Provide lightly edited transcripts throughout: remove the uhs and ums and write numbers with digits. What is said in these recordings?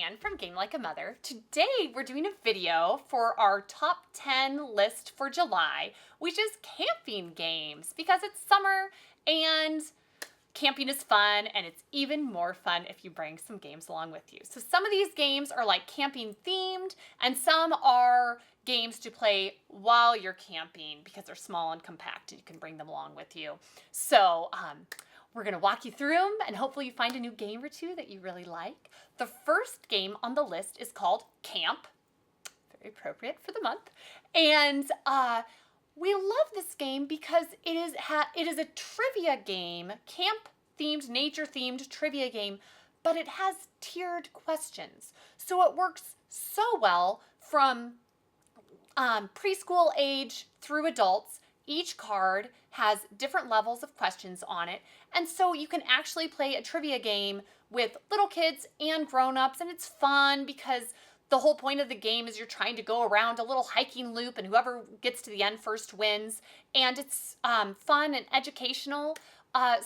Jen from Game Like a Mother. Today we're doing a video for our top 10 list for July, which is camping games because it's summer and camping is fun, and it's even more fun if you bring some games along with you. So some of these games are like camping themed, and some are games to play while you're camping because they're small and compact and you can bring them along with you. So we're going to walk you through them, and hopefully you find a new game or two that you really like. The first game on the list is called Camp. Very appropriate for the month. And we love this game because it is a trivia game, camp-themed, nature-themed trivia game, but it has tiered questions. So it works so well from preschool age through adults. Each card has different levels of questions on it, and so you can actually play a trivia game with little kids and grown-ups, and it's fun because the whole point of the game is you're trying to go around a little hiking loop, and whoever gets to the end first wins. And it's fun and educational.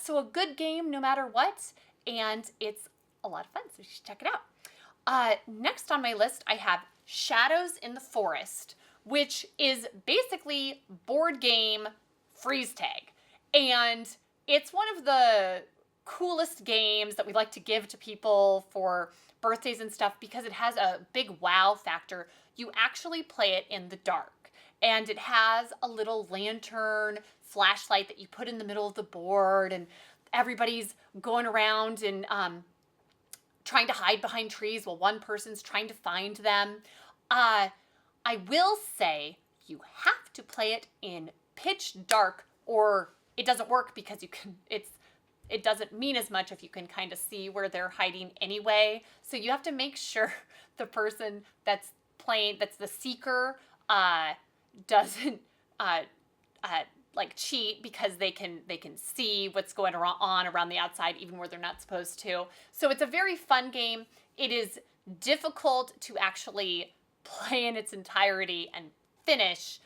So a good game no matter what. And it's a lot of fun, so you should check it out. Next on my list, I have Shadows in the Forest, which is basically board game freeze tag. And it's one of the coolest games that we like to give to people for birthdays and stuff because it has a big wow factor. You actually play it in the dark, and it has a little lantern flashlight that you put in the middle of the board, and everybody's going around and trying to hide behind trees while one person's trying to find them. I will say you have to play it in pitch dark or it doesn't work because it doesn't mean as much if you can kind of see where they're hiding anyway. So you have to make sure the person that's playing, that's the seeker, doesn't like cheat because they can see what's going on around the outside even where they're not supposed to. So it's a very fun game. It is difficult to actually play in its entirety and finish,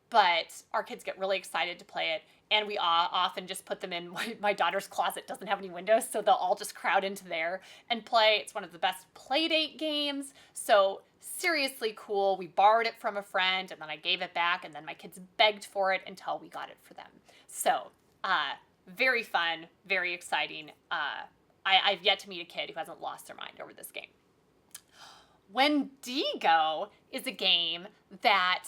but our kids get really excited to play it. And we often just put them in my daughter's closet. Doesn't have any windows, so they'll all just crowd into there and play. It's one of the best play date games. So seriously cool. We borrowed it from a friend, and then I gave it back, and then my kids begged for it until we got it for them. So very fun, very exciting. I've yet to meet a kid who hasn't lost their mind over this game. Wendigo is a game that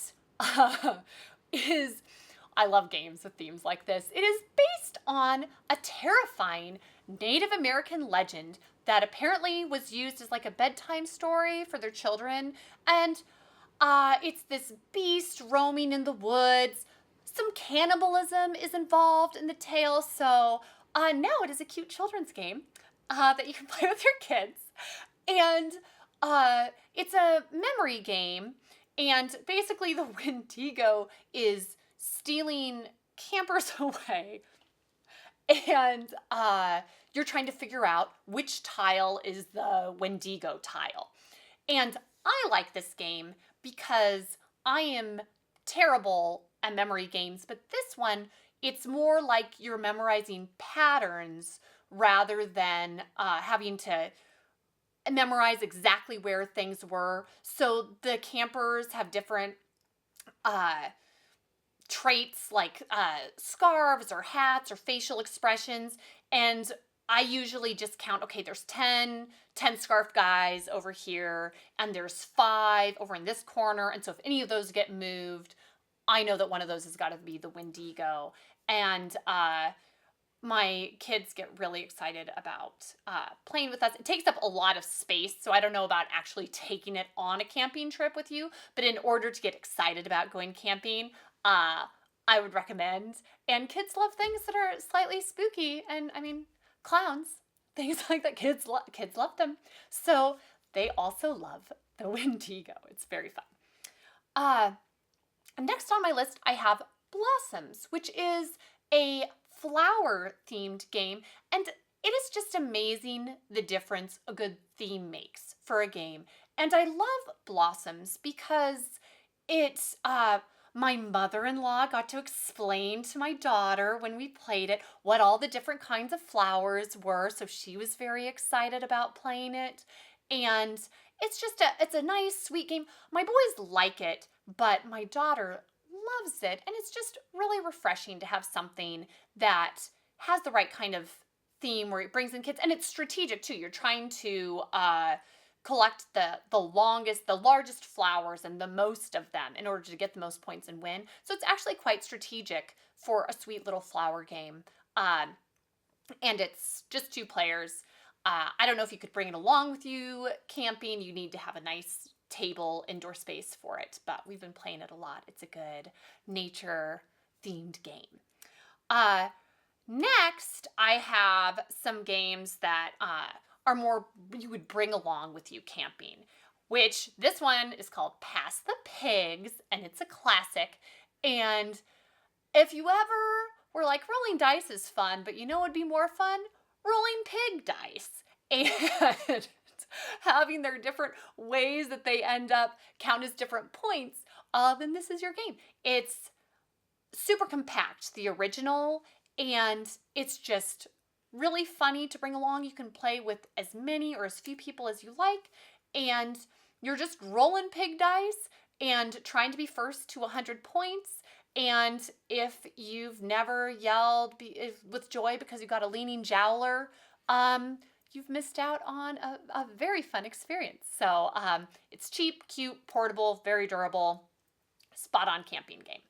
is... I love games with themes like this. It is based on a terrifying Native American legend that apparently was used as like a bedtime story for their children. And it's this beast roaming in the woods. Some cannibalism is involved in the tale. So now it is a cute children's game that you can play with your kids. And it's a memory game. And basically the Wendigo is stealing campers away, and you're trying to figure out which tile is the Wendigo tile. And I like this game because I am terrible at memory games, but this one, it's more like you're memorizing patterns rather than having to memorize exactly where things were. So the campers have different traits like scarves or hats or facial expressions, and I usually just count, okay, there's 10 scarf guys over here, and there's 5 over in this corner, and so if any of those get moved, I know that one of those has got to be the Wendigo. And my kids get really excited about playing with us. It takes up a lot of space, so I don't know about actually taking it on a camping trip with you, but in order to get excited about going camping, I would recommend. And kids love things that are slightly spooky, and I mean, clowns, things like that. Kids love them. So they also love the Wendigo. It's very fun. Next on my list, I have Blossoms, which is a flower-themed game, and it is just amazing the difference a good theme makes for a game. And I love Blossoms because it's my mother-in-law got to explain to my daughter when we played it what all the different kinds of flowers were, so she was very excited about playing it. And it's a nice, sweet game. My boys like it, but my daughter loves it. And it's just really refreshing to have something that has the right kind of theme where it brings in kids. And it's strategic too. You're trying to collect the largest flowers and the most of them in order to get the most points and win. So it's actually quite strategic for a sweet little flower game. And it's just 2 players. I don't know if you could bring it along with you camping. You need to have a nice table, indoor space for it, but we've been playing it a lot. It's a good nature-themed game. Next, I have some games that are more you would bring along with you camping, which this one is called Pass the Pigs, and it's a classic. And if you ever were like, rolling dice is fun, but you know what would be more fun? Rolling pig dice. And having their different ways that they end up count as different points, then this is your game. It's super compact, the original, and it's just really funny to bring along. You can play with as many or as few people as you like, and you're just rolling pig dice and trying to be first to 100 points. And if you've never yelled with joy because you got a leaning jowler, you've missed out on a very fun experience. So it's cheap, cute, portable, very durable, spot-on camping game.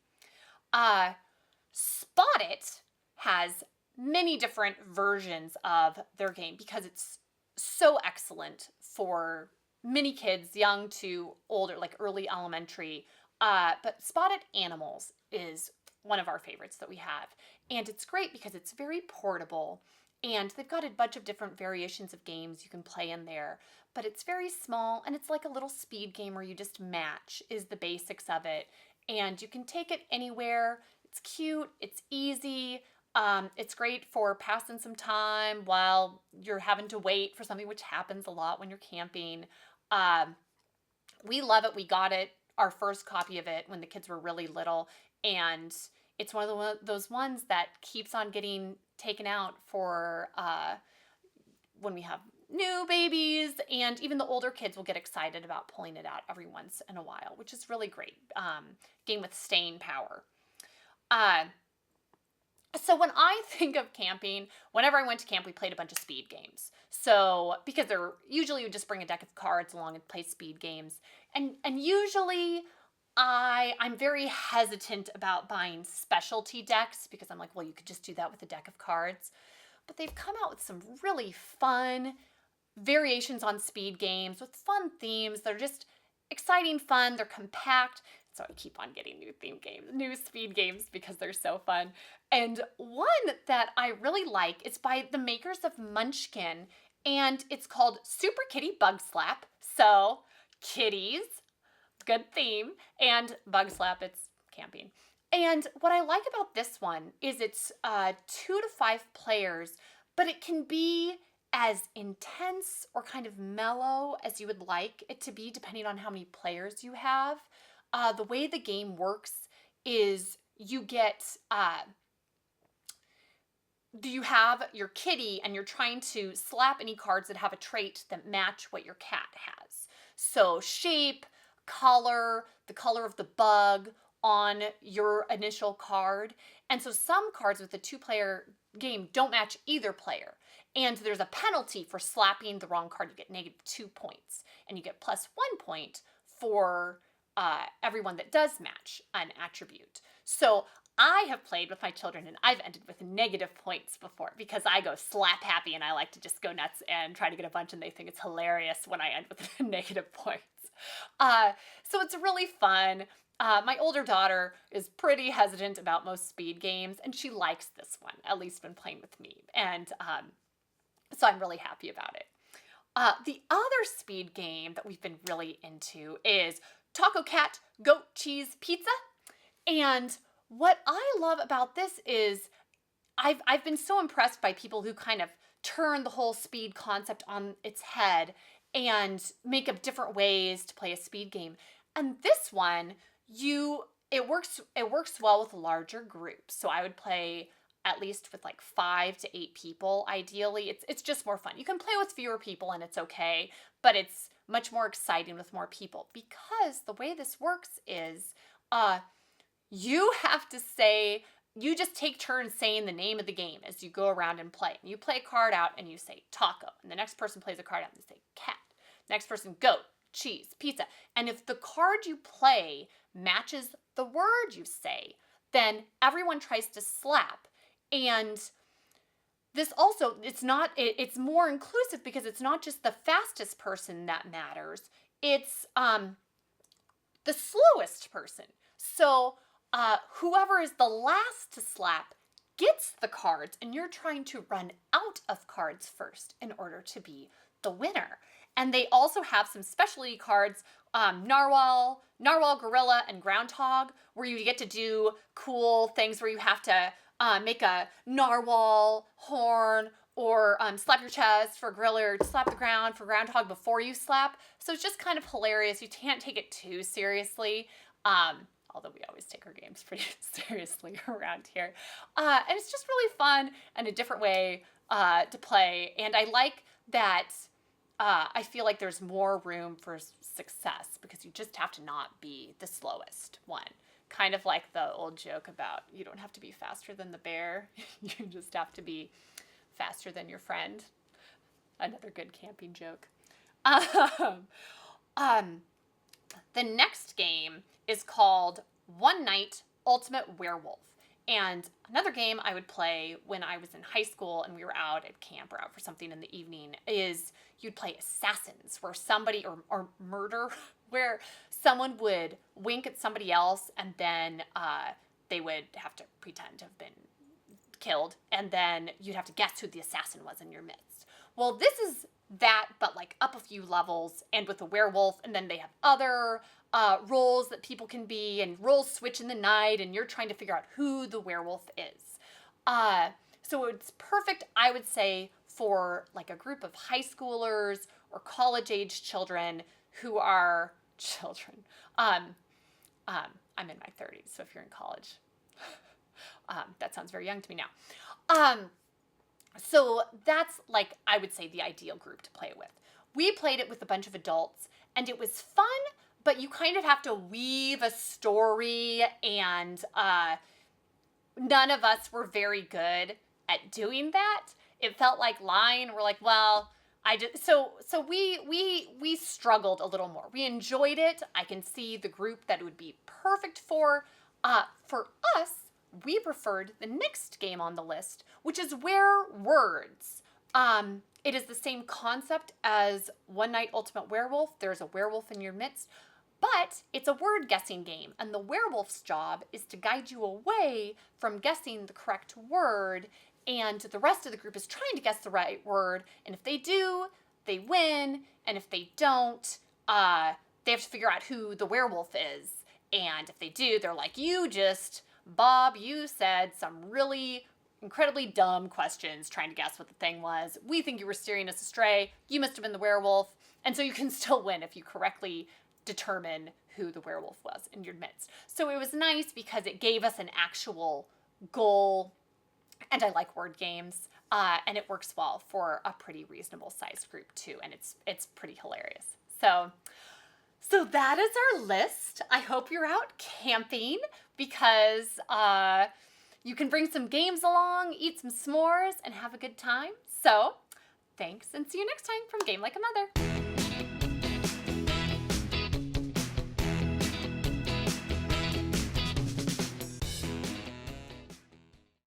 Spot It has many different versions of their game because it's so excellent for many kids, young to older, like early elementary. But Spotted Animals is one of our favorites that we have. And it's great because it's very portable. And they've got a bunch of different variations of games you can play in there. But it's very small, and it's like a little speed game where you just match is the basics of it. And you can take it anywhere. It's cute. It's easy. It's great for passing some time while you're having to wait for something, which happens a lot when you're camping. We love it. We got it, our first copy of it, when the kids were really little. And it's one of those ones that keeps on getting taken out for when we have new babies, and even the older kids will get excited about pulling it out every once in a while, which is really great. Game with staying power. So when I think of camping, whenever I went to camp, we played a bunch of speed games. So because they're usually you just bring a deck of cards along and play speed games, and usually I'm very hesitant about buying specialty decks because I'm like, well, you could just do that with a deck of cards. But they've come out with some really fun variations on speed games with fun themes. They're just exciting, fun. They're compact. So I keep on getting new speed games because they're so fun. And one that I really like is by the makers of Munchkin, and it's called Super Kitty Bug Slap. So kitties, good theme, and bug slap, it's camping. And what I like about this one is it's 2 to 5 players, but it can be as intense or kind of mellow as you would like it to be, depending on how many players you have. The way the game works is you have your kitty, and you're trying to slap any cards that have a trait that match what your cat has. So shape, color, the color of the bug on your initial card. And so some cards with the 2-player game don't match either player. And there's a penalty for slapping the wrong card. You get -2 points. And you get +1 point for everyone that does match an attribute. So I have played with my children, and I've ended with negative points before because I go slap happy and I like to just go nuts and try to get a bunch, and they think it's hilarious when I end with negative points. So it's really fun. My older daughter is pretty hesitant about most speed games, and she likes this one, at least when playing with me. And so I'm really happy about it. The other speed game that we've been really into is Taco Cat Goat Cheese Pizza. And what I love about this is I've been so impressed by people who kind of turn the whole speed concept on its head and make up different ways to play a speed game. And this one, it works well with larger groups. So I would play at least with like 5 to 8 people, ideally. It's just more fun. You can play with fewer people and it's okay, but it's much more exciting with more people because the way this works is you have to say, you just take turns saying the name of the game as you go around and play. You play a card out and you say taco, and the next person plays a card out and they say cat. Next person, goat, cheese, pizza. And if the card you play matches the word you say, then everyone tries to slap. And this also, it's more inclusive because it's not just the fastest person that matters. It's the slowest person. So whoever is the last to slap gets the cards, and you're trying to run out of cards first in order to be the winner. And they also have some specialty cards, Narwhal, Gorilla, and Groundhog, where you get to do cool things where you have to make a Narwhal horn or slap your chest for Gorilla or slap the ground for Groundhog before you slap. So it's just kind of hilarious. You can't take it too seriously, although we always take our games pretty seriously around here. And it's just really fun and a different way to play. And I like that I feel like there's more room for success because you just have to not be the slowest one. Kind of like the old joke about you don't have to be faster than the bear. You just have to be faster than your friend. Another good camping joke. The next game is called One Night Ultimate Werewolf. And another game I would play when I was in high school and we were out at camp or out for something in the evening is you'd play Assassins, where somebody, or Murder, where someone would wink at somebody else and then they would have to pretend to have been killed, and then you'd have to guess who the assassin was in your midst. Well, this is that, but like up a few levels and with a werewolf, and then they have other roles that people can be, and roles switch in the night, and you're trying to figure out who the werewolf is. So it's perfect, I would say, for like a group of high schoolers or college-age children who are children. I'm in my 30s, so if you're in college, that sounds very young to me now. So that's like, I would say, the ideal group to play with. We played it with a bunch of adults, and it was fun, but you kind of have to weave a story, and none of us were very good at doing that. It felt like lying. We're like, well, so we struggled a little more. We enjoyed it. I can see the group that it would be perfect for. For us, we preferred the next game on the list, which is Werewords. It is the same concept as One Night Ultimate Werewolf. There's a werewolf in your midst, but it's a word guessing game, and the werewolf's job is to guide you away from guessing the correct word, and the rest of the group is trying to guess the right word, and if they do, they win, and if they don't, they have to figure out who the werewolf is, and if they do, they're like, Bob, you said some really incredibly dumb questions trying to guess what the thing was. We think you were steering us astray. You must have been the werewolf. And so you can still win if you correctly determine who the werewolf was in your midst. So it was nice because it gave us an actual goal. And I like word games. And it works well for a pretty reasonable sized group too. And it's pretty hilarious. So that is our list. I hope you're out camping because you can bring some games along, eat some s'mores, and have a good time. So thanks, and see you next time from Game Like a Mother.